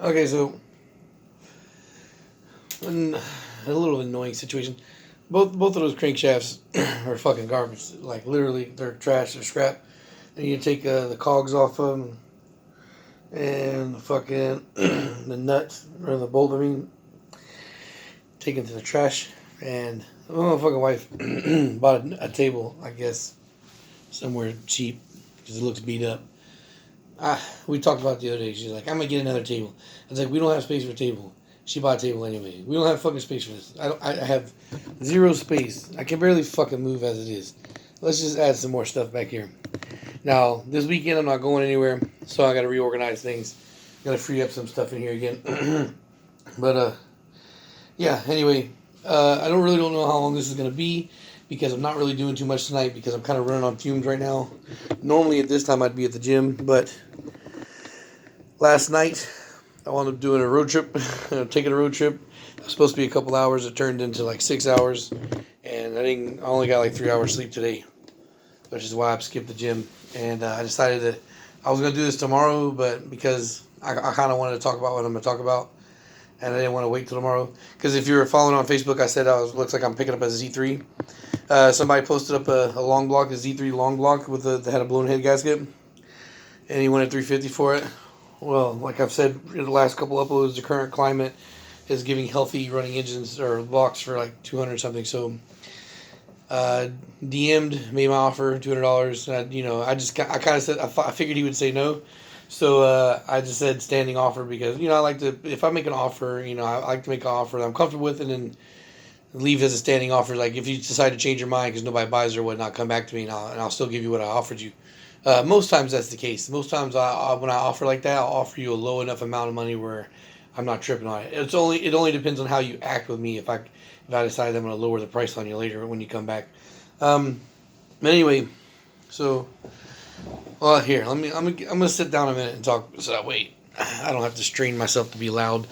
Okay, so a little annoying situation. Both of those crankshafts are fucking garbage. Like literally, they're trash. They're scrap. And you take the cogs off of them and the fucking the nuts or the bolt. I mean, take it to the trash. And my fucking wife bought a table, I guess, somewhere cheap because it looks beat up. We talked about it the other day. She's like, I'm gonna get another table. I was like, we don't have space for a table. She bought a table anyway. We don't have fucking space for this. I have zero space. I can barely fucking move as it is. Let's just add some more stuff back here. Now, this weekend I'm not going anywhere, so I got to reorganize things. Got to free up some stuff in here again. But yeah. Anyway, I don't know how long this is gonna be because I'm not really doing too much tonight because I'm kind of running on fumes right now. Normally at this time I'd be at the gym, but last night I wound up doing a road trip, taking a road trip. It was supposed to be a couple hours. It turned into like 6 hours, and I only got like 3 hours sleep today, which is why I skipped the gym. And I decided that I was gonna do this tomorrow, but because I kind of wanted to talk about what I'm gonna talk about, and I didn't want to wait till tomorrow. Because if you were following on Facebook, I said looks like I'm picking up a Z3. Somebody posted up a long block, a Z3 long block with that had a blown head gasket, and he wanted 350 for it. Well, like I've said in the last couple uploads, the current climate is giving healthy running engines or blocks for like 200 something. So, DM'd, made my offer, $200. I kind of said I figured he would say no, so I just said standing offer because I like to, if I make an offer, I like to make an offer that I'm comfortable with, and then leave as a standing offer. Like if you decide to change your mind because nobody buys or whatnot, come back to me and I'll still give you what I offered you. Most times that's the case. Most times when I offer like that, I'll offer you a low enough amount of money where I'm not tripping on it. It only depends on how you act with me. If I decide I'm going to lower the price on you later when you come back. But anyway, so here I'm gonna sit down a minute and talk so that way I don't have to strain myself to be loud.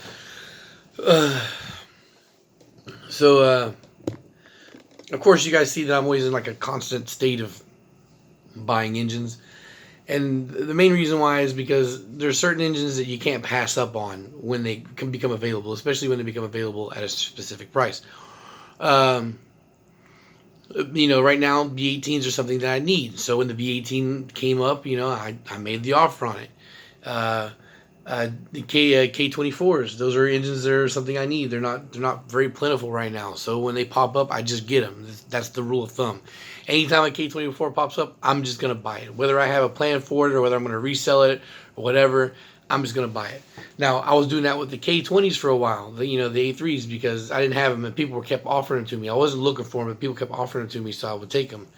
So of course you guys see that I'm always in like a constant state of buying engines. And the main reason why is because there's certain engines that you can't pass up on when they can become available, especially when they become available at a specific price. Right now B18s are something that I need. So when the B18 came up, I made the offer on it. The K24s, those are engines that are something I need. They're not very plentiful right now. So when they pop up, I just get them. That's the rule of thumb. Anytime a K24 pops up, I'm just gonna buy it. Whether I have a plan for it or whether I'm gonna resell it or whatever, I'm just gonna buy it. Now I was doing that with the K20s for a while, the A3s, because I didn't have them and people kept offering them to me. I wasn't looking for them, but people kept offering them to me, so I would take them.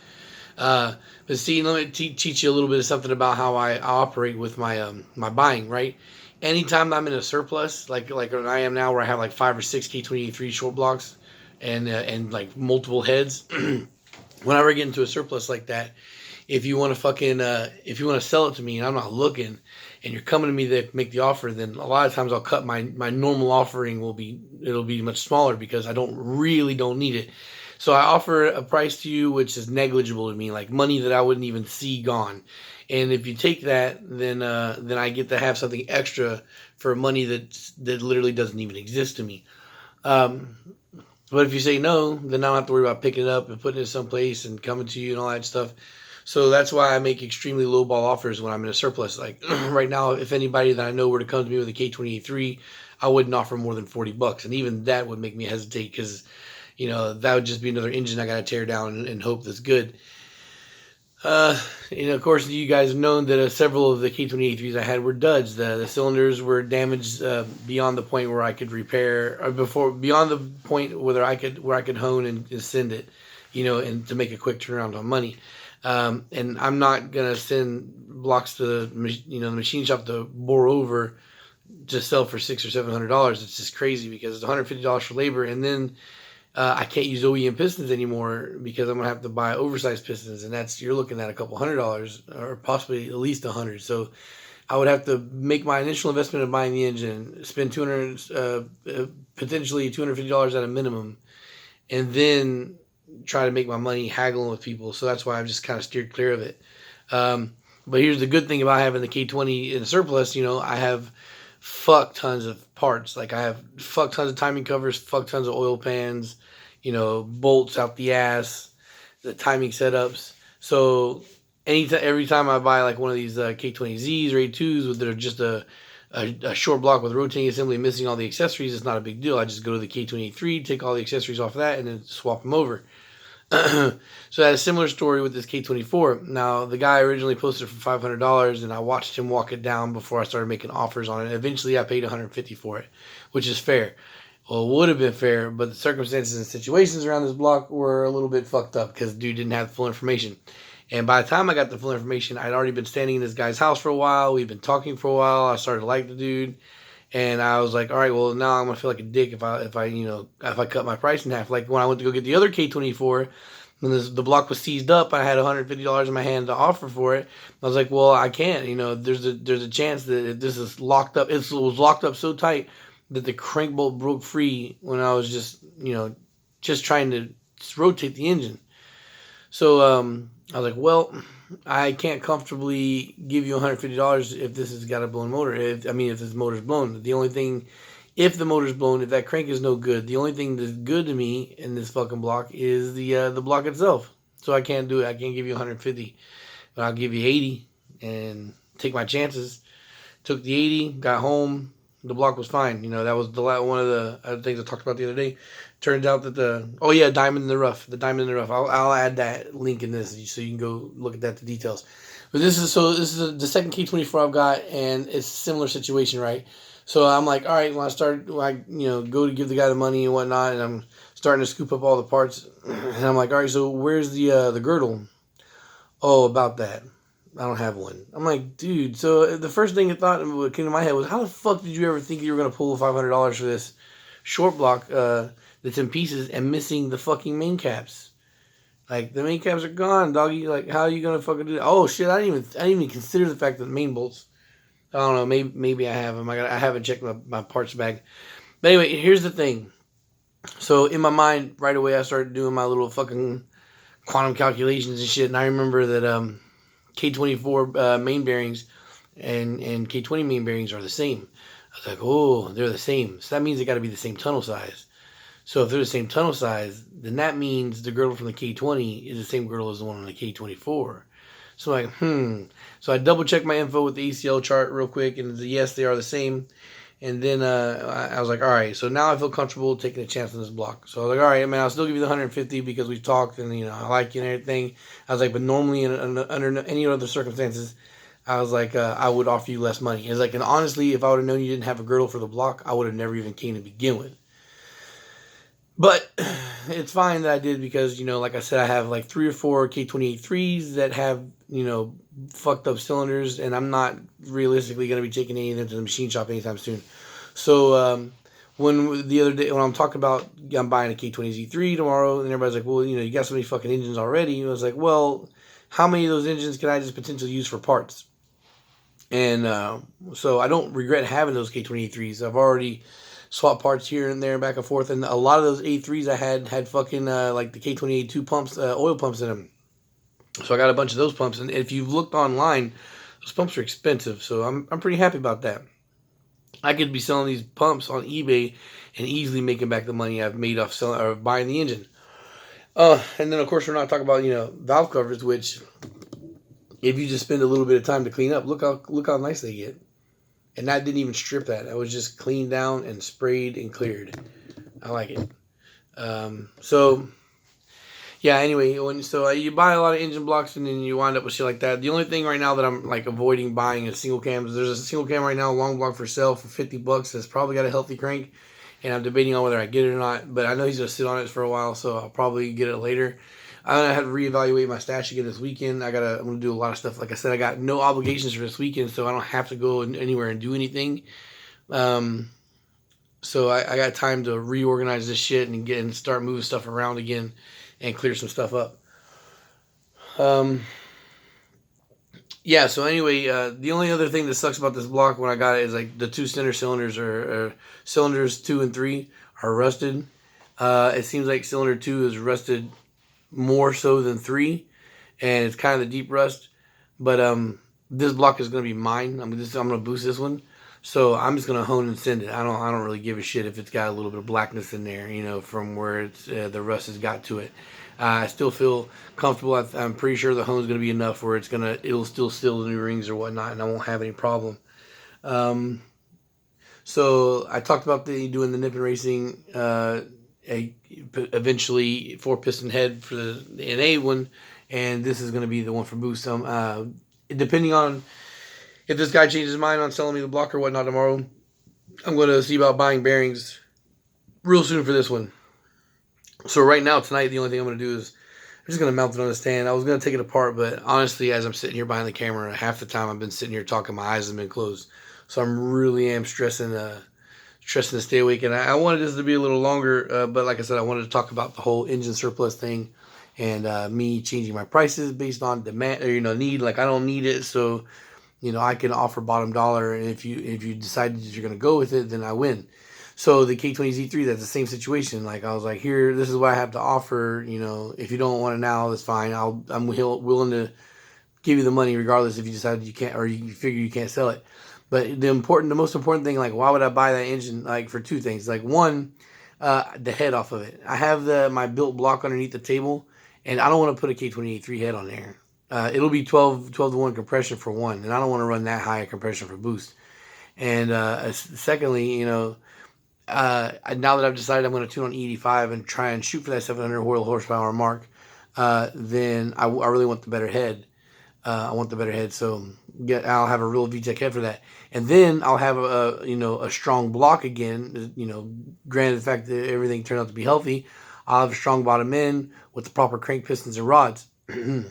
But see, let me teach you a little bit of something about how I operate with my buying. Right, anytime I'm in a surplus, like I am now, where I have like 5 or 6 K23 short blocks, and like multiple heads. Whenever I get into a surplus like that, if you want to sell it to me and I'm not looking, and you're coming to me to make the offer, then a lot of times I'll cut my normal offering. It'll be much smaller because I don't need it. So I offer a price to you which is negligible to me, like money that I wouldn't even see gone. And if you take that, then I get to have something extra for money that literally doesn't even exist to me. Um, but if you say no, then I don't have to worry about picking it up and putting it someplace and coming to you and all that stuff. So that's why I make extremely low ball offers when I'm in a surplus. Like right now, if anybody that I know were to come to me with a K23, I wouldn't offer more than $40, and even that would make me hesitate because that would just be another engine I got to tear down and hope that's good. Of course, you guys have known that several of the K28-3s I had were duds. The cylinders were damaged beyond the point where I could repair, or beyond the point where I could hone and send it, and to make a quick turnaround on money. And I'm not gonna send blocks to the machine shop to bore over to sell for $600 or $700. It's just crazy because it's $150 for labor, and then I can't use OEM pistons anymore because I'm gonna have to buy oversized pistons, and you're looking at a couple $100 or possibly at least $100. So I would have to make my initial investment of buying the engine, spend potentially $250 at a minimum, and then try to make my money haggling with people. So that's why I've just kind of steered clear of it. But here's the good thing about having the K20 in surplus. I have fuck tons of parts. Like I have fuck tons of timing covers, fuck tons of oil pans, bolts out the ass, the timing setups. So every time I buy like one of these K20Zs or A2s that are just a short block with rotating assembly missing all the accessories, it's not a big deal. I just go to the K23, take all the accessories off of that, and then swap them over. So I had a similar story with this K24. Now, the guy originally posted it for $500, and I watched him walk it down before I started making offers on it. Eventually, I paid $150 for it, which is fair. Well, it would have been fair, but the circumstances and situations around this block were a little bit fucked up because dude didn't have the full information. And by the time I got the full information, I'd already been standing in this guy's house for a while. We'd been talking for a while. I started to like the dude. And I was like, all right, well, now I'm gonna feel like a dick if I cut my price in half. Like when I went to go get the other K24, when the block was seized up, I had $150 in my hand to offer for it. I was like, well, I can't. There's a chance that if this is locked up, it was locked up so tight that the crank bolt broke free when I was just trying to rotate the engine. So I was like, well, I can't comfortably give you $150 if this has got a blown motor. If this motor's blown. The only thing, if the motor's blown, if that crank is no good, the only thing that's good to me in this fucking block is the block itself. So I can't do it. I can't give you 150, but I'll give you 80 and take my chances. Took the 80, got home. The block was fine. That was one of the other things I talked about the other day. Turns out that diamond in the rough. The diamond in the rough. I'll add that link in this so you can go look at the details. But this is the second K24 I've got, and it's a similar situation, right? So I'm like, all right, when I go to give the guy the money and whatnot, and I'm starting to scoop up all the parts, and I'm like, all right, so where's the girdle? Oh, about that. I don't have one. I'm like, dude, so the first thing that came to my head was, how the fuck did you ever think you were going to pull $500 for this short block that's in pieces and missing the fucking main caps? Like, the main caps are gone, doggy. Like, how are you going to fucking do that? Oh, shit, I didn't even consider the fact that the main bolts, I don't know, maybe I have them. I haven't checked my parts bag. But anyway, here's the thing. So, in my mind, right away, I started doing my little fucking quantum calculations and shit, and I remember that, K24 main bearings and K20 main bearings are the same. I was like, oh, they're the same. So that means they got to be the same tunnel size. So if they're the same tunnel size, then that means the girdle from the K20 is the same girdle as the one on the K24. So I'm like, So I double checked my info with the ACL chart real quick, and yes, they are the same. And then I was like, all right, so now I feel comfortable taking a chance on this block. So I was like, all right, man, I'll still give you the 150 because we've talked and, I like you and everything. I was like, but normally under any other circumstances, I was like, I would offer you less money. It's like, and honestly, if I would have known you didn't have a girdle for the block, I would have never even came to begin with. But it's fine that I did because, like I said, I have like 3 or 4 K28-3s that have, fucked up cylinders, and I'm not realistically going to be taking any of them to the machine shop anytime soon. So when the other day, when I'm talking about I'm buying a K20Z3 tomorrow, and everybody's like, well, you got so many fucking engines already. I was like, well, how many of those engines can I just potentially use for parts? And so I don't regret having those K20A3s. I've already swapped parts here and there, back and forth, and a lot of those A3s I had fucking like the K20A2 pumps, oil pumps in them. So I got a bunch of those pumps, and if you've looked online, those pumps are expensive. So I'm pretty happy about that. I could be selling these pumps on eBay and easily making back the money I've made off selling or buying the engine. And then of course we're not talking about valve covers, which if you just spend a little bit of time to clean up, look how nice they get. And I didn't even strip that. I was just cleaned down and sprayed and cleared. I like it. So yeah, anyway, you buy a lot of engine blocks and then you wind up with shit like that. The only thing right now that I'm like avoiding buying is single cams. There's a single cam right now, long block for sale for $50 that's probably got a healthy crank, and I'm debating on whether I get it or not. But I know he's gonna sit on it for a while, so I'll probably get it later. I'm gonna have to reevaluate my stash again this weekend. I'm gonna do a lot of stuff. Like I said, I got no obligations for this weekend, so I don't have to go anywhere and do anything. So I got time to reorganize this shit and start moving stuff around again and clear some stuff up. Yeah, so anyway, the only other thing that sucks about this block when I got it is like the 2 center cylinders or cylinders 2 and 3 are rusted. It seems like cylinder 2 is rusted more so than 3, and it's kind of the deep rust. But this block is going to be mine. I'm going to boost this one. So I'm just gonna hone and send it. I don't really give a shit if it's got a little bit of blackness in there, from where it's the rust has got to it. I still feel comfortable. I'm pretty sure the hone's gonna be enough where it'll still seal the new rings or whatnot, and I won't have any problem. Um, so I talked about doing the Nippon Racing, eventually 4 piston head for the NA one, and this is going to be the one for Boost. Depending on if this guy changes his mind on selling me the block or whatnot tomorrow, I'm going to see about buying bearings real soon for this one. So right now, tonight, the only thing I'm going to do is I'm just going to mount it on the stand. I was going to take it apart, but honestly, as I'm sitting here behind the camera, half the time I've been sitting here talking, my eyes have been closed. So I'm really stressing to stay awake. And I wanted this to be a little longer, but like I said, I wanted to talk about the whole engine surplus thing and me changing my prices based on demand or need. Like I don't need it, so I can offer bottom dollar, and if you decide that you're going to go with it, then I win. So the K20Z3, that's the same situation. Like I was like, here, this is what I have to offer. If you don't want it now, that's fine. I'm willing to give you the money regardless if you decide you can't or you figure you can't sell it. But the most important thing, like, why would I buy that engine? Like, for two things. Like, one, the head off of it. I have my built block underneath the table, and I don't want to put a K2083 head on there. It'll be 12 to 1 compression for one, and I don't want to run that high a compression for boost. And secondly, now that I've decided I'm going to tune on E85 and try and shoot for that 700 horsepower mark, then I really want the better head. I want the better head, so I'll have a real VTEC head for that, and then I'll have a strong block again. Granted the fact that everything turned out to be healthy, I'll have a strong bottom end with the proper crank pistons and rods, and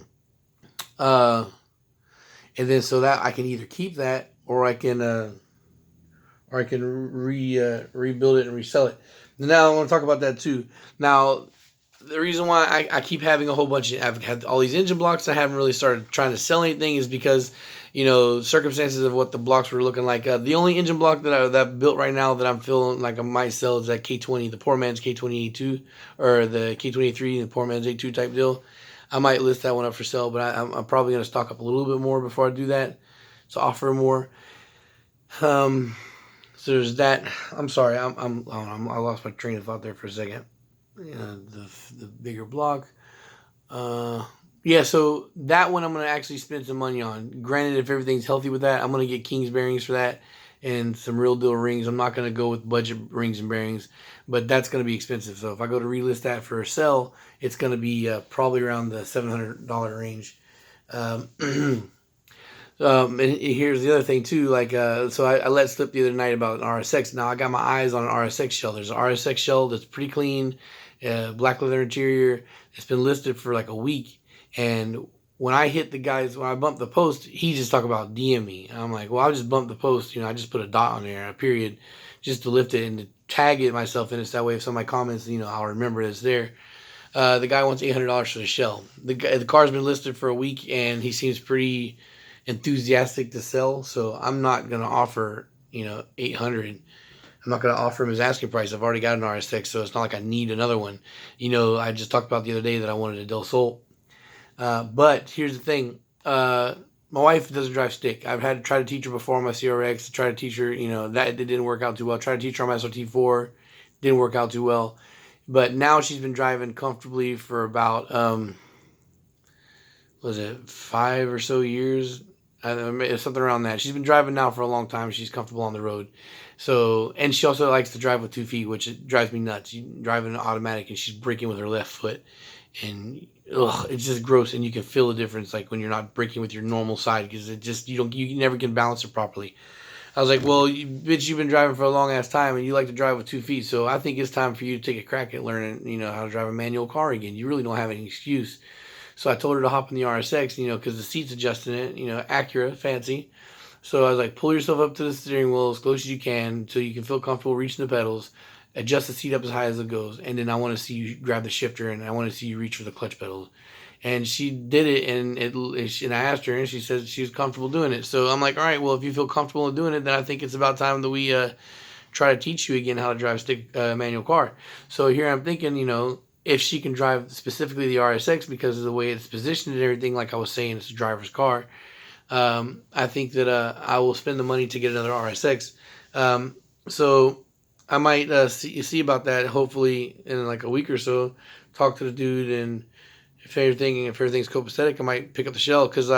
then so that I can either keep that or I can rebuild it and resell it. Now I want to talk about that too. Now, the reason why I keep having a whole bunch I've had all these engine blocks, I haven't really started trying to sell anything, is because, circumstances of what the blocks were looking like. The only engine block that I've built right now that I'm feeling like I might sell is that K20, the poor man's K20A2, or the K23, the poor man's A2 type deal. I might list that one up for sale, but I'm probably going to stock up a little bit more before I do that, so offer more. So there's that. I'm sorry, I lost my train of thought there for a second. The bigger block. So that one I'm going to actually spend some money on. Granted, if everything's healthy with that, I'm going to get King's bearings for that and some real deal rings. I'm not going to go with budget rings and bearings, but that's going to be expensive. So if I go to relist that for a sell, it's going to be probably around the $700 range. And here's the other thing too, so I let slip the other night about an RSX. Now I got my eyes on an RSX shell. There's an RSX shell that's pretty clean, black leather interior. It's been listed for like a week, and when I bump the post, he just talk about DM me. I'm like, well, I'll just bump the post. I just put a dot on there, a period, just to lift it and to tag it myself in it. That way, if somebody comments, I'll remember it's there. The guy wants $800 for the shell. The car's been listed for a week, and he seems pretty enthusiastic to sell, so I'm not going to offer $800. I'm not going to offer him his asking price. I've already got an RSX, so it's not like I need another one. I just talked about the other day that I wanted a Del Sol, but here's the thing. My wife doesn't drive stick. I've had to try to teach her before on my CRX, to try to teach her, that it didn't work out too well. Try to teach her on my SRT4, didn't work out too well, but now she's been driving comfortably for about 5 or so years. Something around that. She's been driving now for a long time. She's comfortable on the road. So, and she also likes to drive with 2 feet, which drives me nuts. She's driving an automatic and she's braking with her left foot, and it's just gross. And you can feel the difference, like when you're not braking with your normal side, because you never can balance it properly. I was like, well, bitch, you've been driving for a long ass time and you like to drive with 2 feet. So I think it's time for you to take a crack at learning, how to drive a manual car again. You really don't have any excuse. So I told her to hop in the RSX, because the seat's adjusting it, Acura, fancy. So I was like, pull yourself up to the steering wheel as close as you can so you can feel comfortable reaching the pedals. Adjust the seat up as high as it goes. And then I want to see you grab the shifter, and I want to see you reach for the clutch pedals. And she did it, and I asked her, and she said she was comfortable doing it. So I'm like, all right, well, if you feel comfortable in doing it, then I think it's about time that we try to teach you again how to drive a stick manual car. So here I'm thinking, if she can drive specifically the RSX because of the way it's positioned and everything, like I was saying, it's a driver's car, I think that I will spend the money to get another RSX. So I might see about that. Hopefully in like a week or so, talk to the dude, and if everything's copacetic, I might pick up the shell because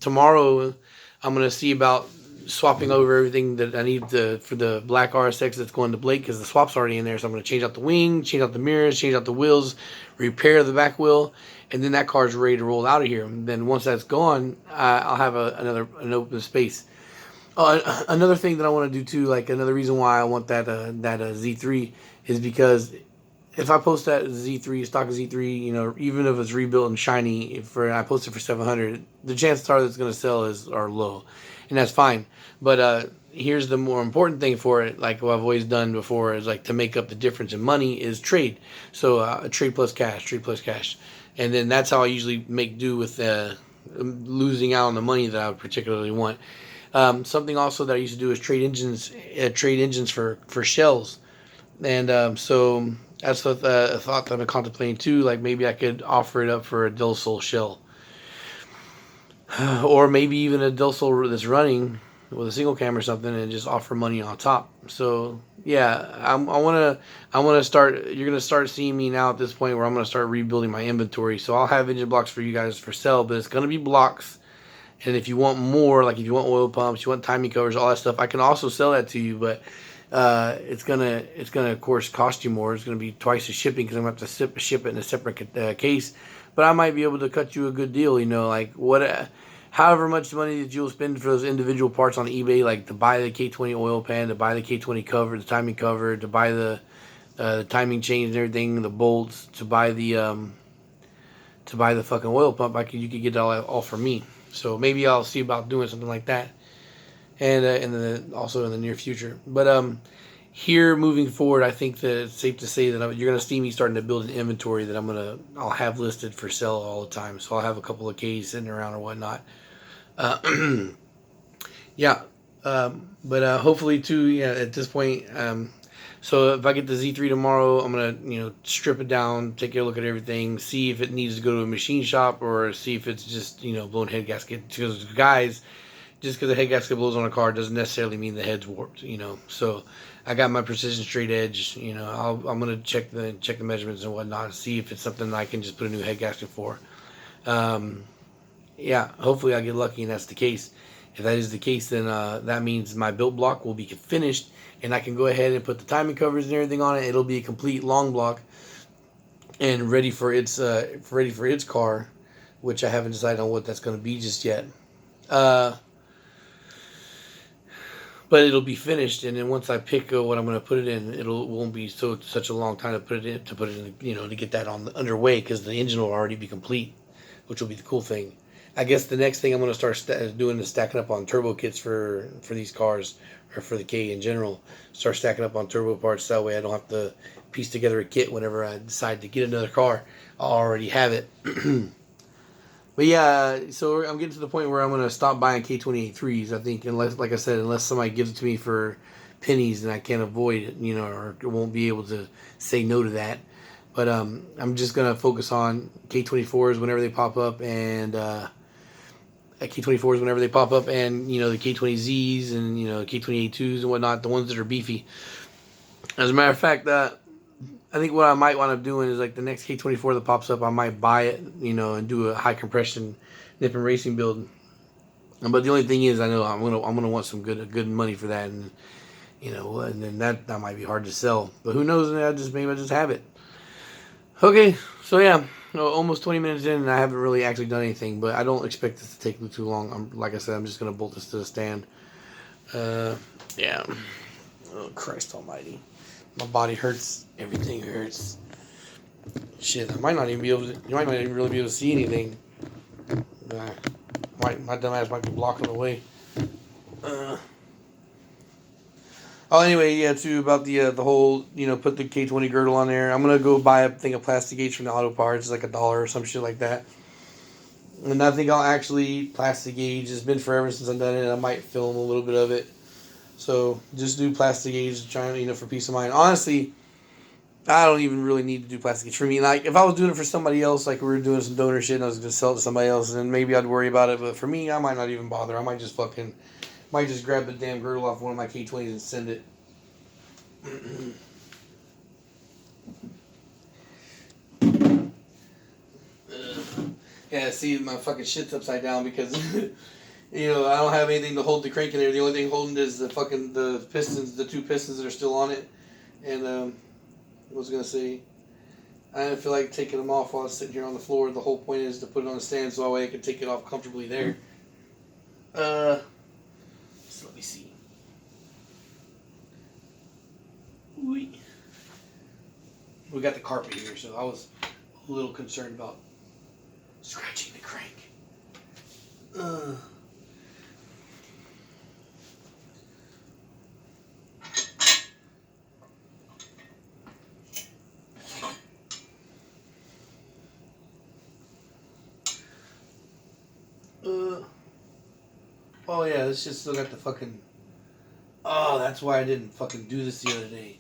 tomorrow I'm gonna see about swapping over everything that I need for the black RSX that's going to Blake because the swap's already in there. So I'm gonna change out the wing, change out the mirrors, change out the wheels, repair the back wheel, and then that car's ready to roll out of here. And then once that's gone, I'll have an open space. Another thing that I want to do too, like another reason why I want that Z3 is because if I post that Z3 stock Z3, even if it's rebuilt and shiny, I post it for 700, the chances are that it's going to sell are low, and that's fine. But here's the more important thing for it, like what I've always done before, is like to make up the difference in money is trade. So trade plus cash, and then that's how I usually make do with losing out on the money that I would particularly want. Something also that I used to do is trade engines for shells, and so that's a thought that I've been contemplating too. Like maybe I could offer it up for a Del Sol shell, or maybe even a Del Sol that's running with a single cam or something, and just offer money on top. So yeah, I wanna start. You're gonna start seeing me now at this point where I'm gonna start rebuilding my inventory. So I'll have engine blocks for you guys for sale, but it's gonna be blocks. And if you want more, like if you want oil pumps, you want timing covers, all that stuff, I can also sell that to you. But it's gonna of course cost you more. It's gonna be twice the shipping because I'm gonna have to ship it in a separate case. But I might be able to cut you a good deal. Like however much money that you'll spend for those individual parts on eBay, like to buy the K20 oil pan, to buy the K20 cover, the timing cover, to buy the timing chains and everything, the bolts, to buy the fucking oil pump. You could get all from me. So maybe I'll see about doing something like that, and also in the near future. But here moving forward, I think that it's safe to say that you're going to see me starting to build an inventory that I'll have listed for sale all the time. So I'll have a couple of Ks sitting around or whatnot. Yeah, but hopefully too. Yeah, at this point. So if I get the Z3 tomorrow, I'm gonna strip it down, take a look at everything, see if it needs to go to a machine shop or see if it's just blown head gasket. Because guys, just because the head gasket blows on a car doesn't necessarily mean the head's warped. So I got my precision straight edge. I'm gonna check the measurements and whatnot, see if it's something that I can just put a new head gasket for. Yeah, hopefully I get lucky and that's the case. If that is the case, then that means my built block will be finished, and I can go ahead and put the timing covers and everything on it. It'll be a complete long block and ready for its car, which I haven't decided on what that's going to be just yet. But it'll be finished, and then once I pick what I'm going to put it in, it won't be such a long time to put it in to get that underway because the engine will already be complete, which will be the cool thing. I guess the next thing I'm going to start doing is stacking up on turbo kits for these cars, or for the K in general. Start stacking up on turbo parts, that way I don't have to piece together a kit whenever I decide to get another car. I'll already have it. But yeah, so I'm getting to the point where I'm going to stop buying K28.3s, I think, unless somebody gives it to me for pennies and I can't avoid it, or won't be able to say no to that. But I'm just going to focus on K24s whenever they pop up, and K24s whenever they pop up, and the K20Zs and K28.2s and whatnot, the ones that are beefy. As a matter of fact, I think what I might wind up doing is like the next K24 that pops up, I might buy it, and do a high compression Nippon Racing build. But the only thing is, I know I'm gonna want some good money for that, and and then that might be hard to sell. But who knows? Maybe I just have it. Okay, so yeah. Almost 20 minutes in, and I haven't really actually done anything, but I don't expect this to take me too long. Like I said, I'm just going to bolt this to the stand. Yeah. Oh, Christ almighty. My body hurts. Everything hurts. Shit, I might not even you might not even really be able to see anything. My dumb ass might be blocking the way. Anyway, yeah, too, about the whole, put the K20 girdle on there. I'm going to go buy a thing of plastic gauge from the auto parts. It's like $1 or some shit like that. And I think I'll actually plastic gauge. It's been forever since I've done it. I might film a little bit of it. So just do plastic gauge, trying, for peace of mind. Honestly, I don't even really need to do plastic cage for me. Like, if I was doing it for somebody else, like we were doing some donor shit and I was going to sell it to somebody else, then maybe I'd worry about it. But for me, I might not even bother. I might just grab the damn girdle off one of my K20s and send it. Yeah, see, my fucking shit's upside down because, I don't have anything to hold the crank in there. The only thing holding is the pistons, the two pistons that are still on it. And, what was I going to say? I didn't feel like taking them off while I was sitting here on the floor. The whole point is to put it on the stand so that way I can take it off comfortably there. So let me see. We got the carpet here, so I was a little concerned about scratching the crank. Oh yeah, this shit still got the fucking. Oh, that's why I didn't fucking do this the other day.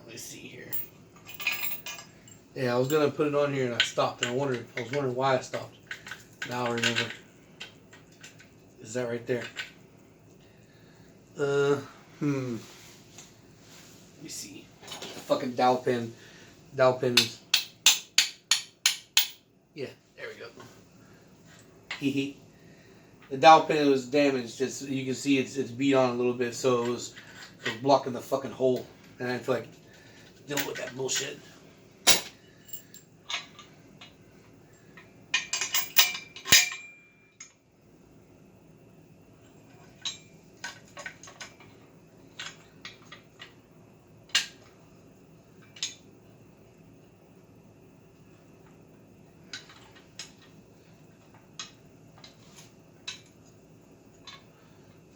Let me see here. Yeah, I was gonna put it on here and I stopped, and I was wondering why I stopped. Now I remember. Is that right there? Let me see. The fucking dowel pin. Dowel pin is. Yeah, there we go. Hee. The dowel pin was damaged. You can see it's beat on a little bit, so it was blocking the fucking hole, and I didn't feel like dealing with that bullshit.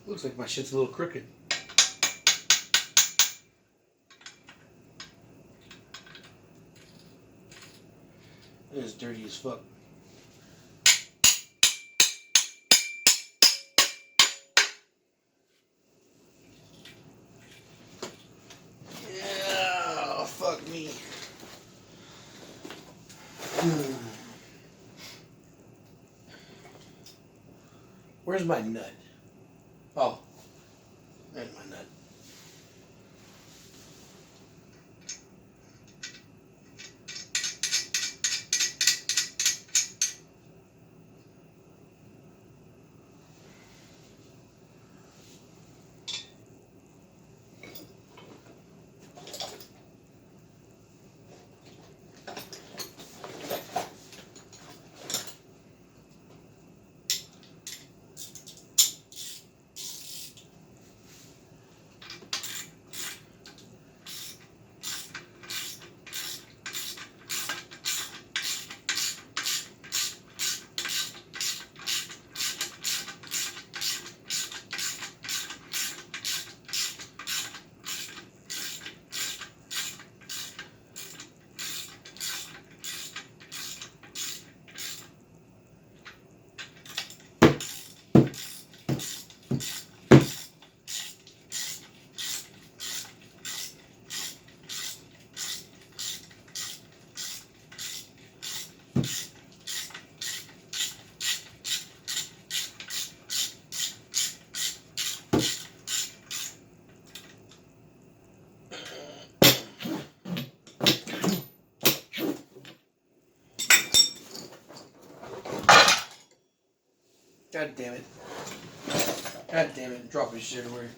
Looks like my shit's a little crooked. It's dirty as fuck. Yeah, fuck me. Where's my nut? Oh, there's my nut. God damn it. God damn it. Dropping shit everywhere.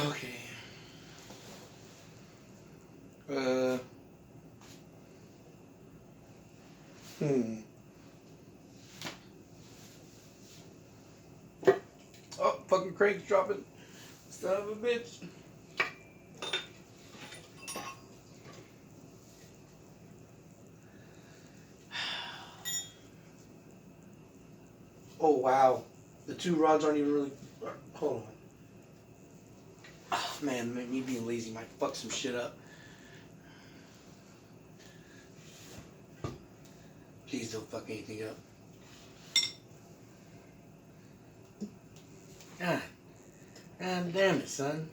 Okay. Oh, fucking crank's dropping. Son of a bitch. Oh, wow. The two rods aren't even really... Hold on. Oh, man, me being lazy might fuck some shit up. Please don't fuck anything up. God damn it, son.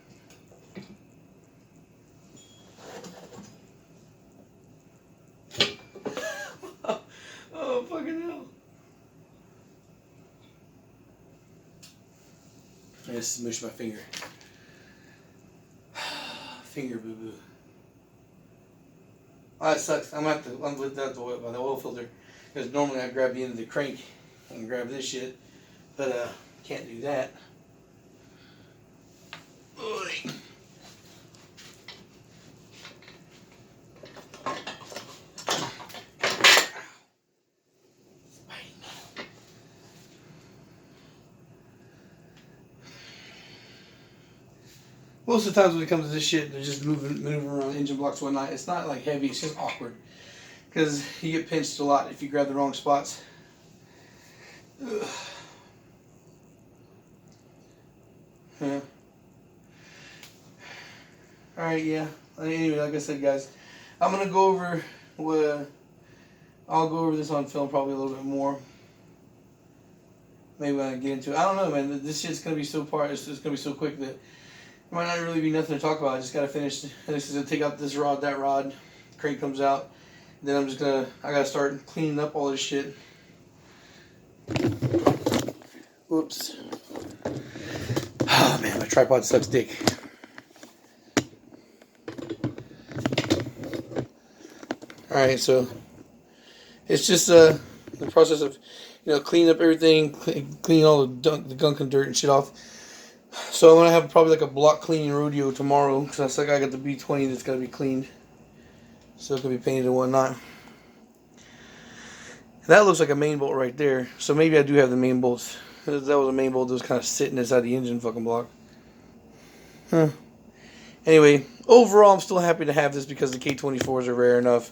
Oh, fucking hell. I just smushed my finger. Finger boo boo. Oh, that sucks. I'm gonna have to unlift that by the oil filter. Because normally I grab the end of the crank and grab this shit. But can't do that. Oy. Most of the times when it comes to this shit, they're just maneuvering around engine blocks and whatnot. It's not like heavy, it's just awkward. Because you get pinched a lot if you grab the wrong spots. Ugh. Yeah. Alright, yeah. Anyway, like I said, guys, I'm going to go over I'll go over this on film probably a little bit more. Maybe when I get into it. I don't know, man. This shit's going to be so it's going to be so quick that it might not really be nothing to talk about. I just got to finish. This is going to take out this rod, that rod. Crank comes out. Then I'm just going to, I got to start cleaning up all this shit. Whoops. Oh, man, my tripod sucks dick. Alright, so it's just the process of, cleaning up everything, cleaning all the gunk and dirt and shit off. So I'm going to have probably like a block cleaning rodeo tomorrow, because I got the B20 that's got to be cleaned. So it can be painted and whatnot. That looks like a main bolt right there. So maybe I do have the main bolts. That was a main bolt that was kind of sitting inside the engine fucking block. Huh. Anyway, overall I'm still happy to have this because the K24s are rare enough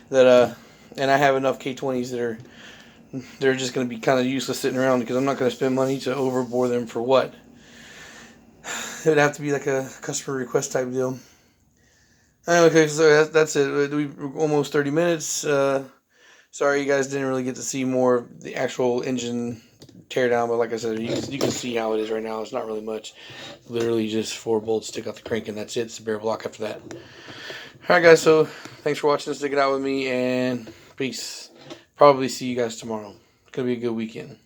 that and I have enough K20s that they're just going to be kind of useless sitting around because I'm not going to spend money to overbore them for what? It would have to be like a customer request type deal. Okay, so that's it. We're almost 30 minutes. Sorry you guys didn't really get to see more of the actual engine teardown, but like I said, you can see how it is right now. It's not really much. Literally just 4 bolts stick out the crank, and that's it. It's a bare block after that. Alright guys, so thanks for watching. Stick it out with me, and peace. Probably see you guys tomorrow. It's going to be a good weekend.